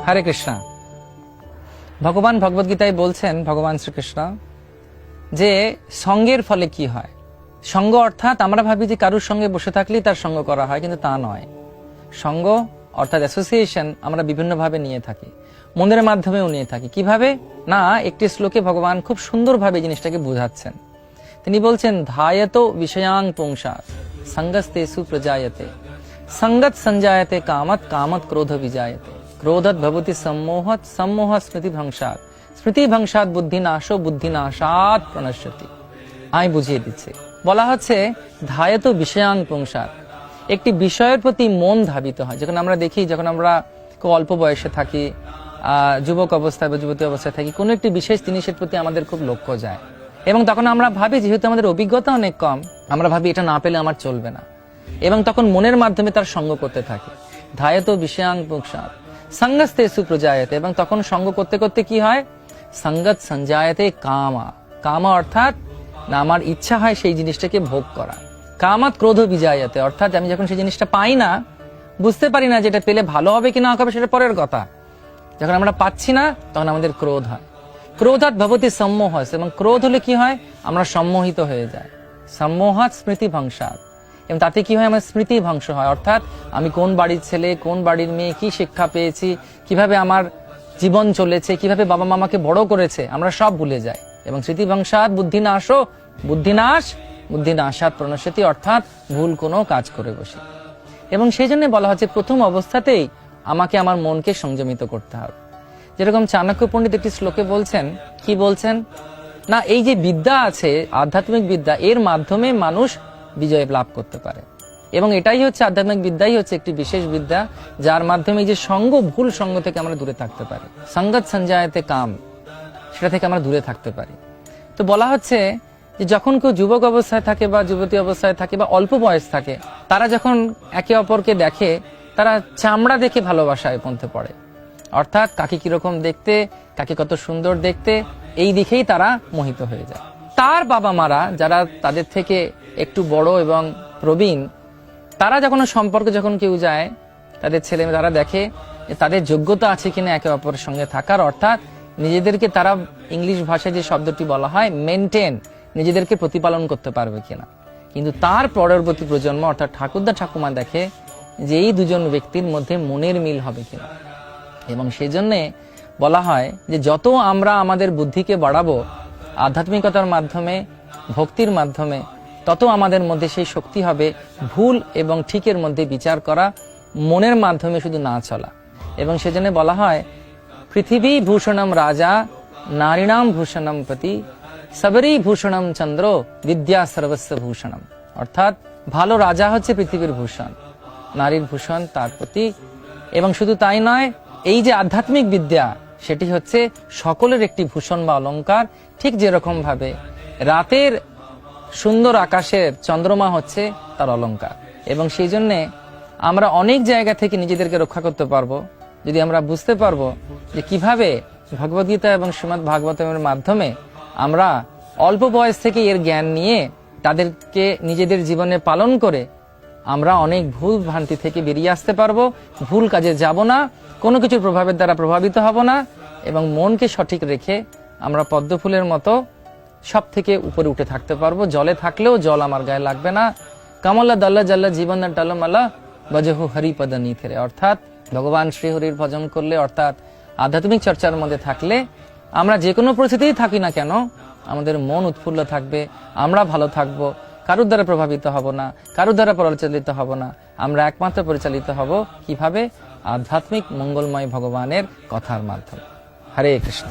হরে কৃষ্ণ। ভগবান ভগবদ্গীতায় বলছেন, ভগবান শ্রীকৃষ্ণ, যে সঙ্গের ফলে কি হয়। সঙ্গ অর্থাৎ আমরা ভাবি যে কারুর সঙ্গে বসে থাকলেই তার সঙ্গ করা হয়, কিন্তু তা নয়। সঙ্গ অর্থাৎ অ্যাসোসিয়েশন আমরা বিভিন্নভাবে নিয়ে থাকি, মনের মাধ্যমেও নিয়ে থাকি। কিভাবে না, একটি শ্লোকে ভগবান খুব সুন্দরভাবে জিনিসটাকে বোঝাচ্ছেন। তিনি বলছেন, ধায়ত বিষয়াং পুংসা সঙ্গস্তেষু প্রজায়তে সঙ্গত সঞ্জায়তে কামত কামত ক্রোধ বিজায়তে ক্রোধত ভবতি সম্মোহত সম্মোহত স্মৃতি ভংসাৎ স্মৃতি ভংসাৎ বুদ্ধি নাশো বুদ্ধি নাশাৎ প্রণশ্যতি। আমি বুঝিয়ে দিচ্ছি। বলা হচ্ছে ধায়ত বিষয়াং পুংসাৎ, একটি বিষয়ের প্রতি মন ধাবিত হয়। যখন আমরা দেখি, যখন আমরা খুব অল্প বয়সে থাকি, যুবক অবস্থায় বা যুবতী অবস্থায় থাকি, কোনো একটি বিশেষ জিনিসের প্রতি আমাদের খুব লক্ষ্য যায়, এবং তখন আমরা ভাবি, যেহেতু আমাদের অভিজ্ঞতা অনেক কম, আমরা ভাবি এটা না পেলে আমার চলবে না, এবং তখন মনের মাধ্যমে তার সঙ্গ করতে থাকি। ধায়ত বিষয়াং পুংসাৎ সঙ্গস্তেষু প্রজায়তে, এবং তখন সঙ্গ করতে করতে কি হয়, সঙ্গত সঞ্জায়তে কামা। কামা অর্থাৎ না আমার ইচ্ছা হয় সেই জিনিসটাকে ভোগ করা। কামাত ক্রোধ বিজায়তে, অর্থাৎ আমি যখন সেই জিনিসটা পাই না, বুঝতে পারি না যেটা পেলে ভালো হবে কি না হবে, সেটা পরের কথা। যখন আমরা পাচ্ছি না, তখন আমাদের ক্রোধ হয়। ক্রোধাৎ ভবতি সম্মোহ, এবং ক্রোধ হলে কি হয়, আমরা সম্মোহিত হয়ে যাই। সম্মোহাৎ স্মৃতি ভংসাৎ, এবং তাতে কি হয়, আমার স্মৃতি ধ্বংস হয়। অর্থাৎ আমি কোন বাড়ির ছেলে, কোন বাড়ির মেয়ে, কি শিক্ষা পেয়েছি, কিভাবে আমার জীবন চলেছে, কিভাবে বাবা মামাকে বড় করেছে, আমরা সব ভুলে যাই। এবং স্মৃতি ভংসাৎ বুদ্ধি নাশো বুদ্ধিনাশ বুদ্ধি নাশাৎ প্রণশ্যতি, অর্থাৎ ভুল কোনো কাজ করে বসি। এবং সেই জন্য বলা হচ্ছে প্রথম অবস্থাতেই আমাকে আমার মনকে সংযমিত করতে হবে। যেরকম চাণক্য পণ্ডিত একটি শ্লোকে বলছেন, কি বলছেন না, এই যে বিদ্যা আছে, আধ্যাত্মিক বিদ্যা, এর মাধ্যমে মানুষ বিজয় লাভ করতে পারে। এবং এটাই হচ্ছে আধ্যাত্মিক বিদ্যাই হচ্ছে একটি বিশেষ বিদ্যা, যার মাধ্যমে যে সঙ্গ, ভুল সঙ্গ থেকে আমরা দূরে থাকতে পারি। সঙ্গত সঞ্জায়তে কাম, সেটা থেকে আমরা দূরে থাকতে পারি। তো বলা হচ্ছে যে যখন কেউ যুবক অবস্থায় থাকে বা যুবতী অবস্থায় থাকে বা অল্প বয়স থাকে, তারা যখন একে অপরকে দেখে, তারা চামড়া দেখে ভালোবাসায় পৌঁছে পড়ে। অর্থাৎ কাকে কিরকম দেখতে, কাকে কত সুন্দর দেখতে, এই দিকেই তারা মোহিত হয়ে যায়। তার বাবা মারা, যারা তাদের থেকে একটু বড় এবং প্রবীণ, তারা যখন সম্পর্কে যখন কেউ যায়, তাদের ছেলে তারা দেখে যে তাদের যোগ্যতা আছে কিনা একে অপরের সঙ্গে থাকার। অর্থাৎ নিজেদেরকে তারা, ইংলিশ ভাষায় যে শব্দটি বলা হয় মেনটেন, নিজেদেরকে প্রতিপালন করতে পারবে কিনা। কিন্তু তার পরবর্তী প্রজন্ম অর্থাৎ ঠাকুরদা ঠাকুমা দেখে যে এই দুজন ব্যক্তির মধ্যে মনের মিল হবে কিনা। এবং সেই জন্যে বলা হয় যে যত আমরা আমাদের বুদ্ধিকে বাড়াবো আধ্যাত্মিকতার মাধ্যমে, ভক্তির মাধ্যমে, তত আমাদের মধ্যে সেই শক্তি হবে ভুল এবং ঠিকের মধ্যে বিচার করা, মনের মাধ্যমে শুধু না চলা। এবং সেজন্য বলা হয় পৃথিবী ভূষণম রাজা নারীণাম ভূষণম পতি সবরী ভূষণম চন্দ্র বিদ্যা সর্বস্ব ভূষণম। অর্থাৎ ভালো রাজা হচ্ছে পৃথিবীর ভূষণ, নারীর ভূষণ তার প্রতি। এবং শুধু তাই নয়, এই যে আধ্যাত্মিক বিদ্যা, সেটি হচ্ছে সকলের একটি ভূষণ বা অলংকার। ঠিক যেরকম ভাবে রাতের সুন্দর আকাশের চন্দ্রমা হচ্ছে তার অলংকার। এবং সেই জন্যে আমরা অনেক জায়গা থেকে নিজেদেরকে রক্ষা করতে পারবো যদি আমরা বুঝতে পারবো যে কিভাবে ভগবদ্গীতা এবং শ্রীমদ্ ভাগবতমের মাধ্যমে আমরা অল্প বয়স থেকে এর জ্ঞান নিয়ে তাদেরকে নিজেদের জীবনে পালন করে আমরা অনেক ভুল ভ্রান্তি থেকে বেরিয়ে আসতে পারবো, ভুল কাজে যাব না, কোনো কিছুর প্রভাবের দ্বারা প্রভাবিত হব না, এবং মনকে সঠিক রেখে আমরা পদ্ম ফুলের মতো সব থেকে উপরে উঠে থাকতে পারবো। জলে থাকলেও জল আমার গায়ে লাগবে না। কামলা দাল্লা জাল্লা জীবন টালমালা বজহু হরিপদ নিথেরে, অর্থাৎ ভগবান শ্রীহরির ভজন করলে, অর্থাৎ আধ্যাত্মিক চর্চার মধ্যে থাকলে আমরা যে কোনো পরিস্থিতিই থাকি না কেন, আমাদের মন উৎফুল্ল থাকবে, আমরা ভালো থাকবো, কারুর দ্বারা প্রভাবিত হব না, কারুর দ্বারা পরিচালিত হব না। আমরা একমাত্র পরিচালিত হব কিভাবে, আধ্যাত্মিক মঙ্গলময় ভগবানের কথার মাধ্যমে। হরে কৃষ্ণ।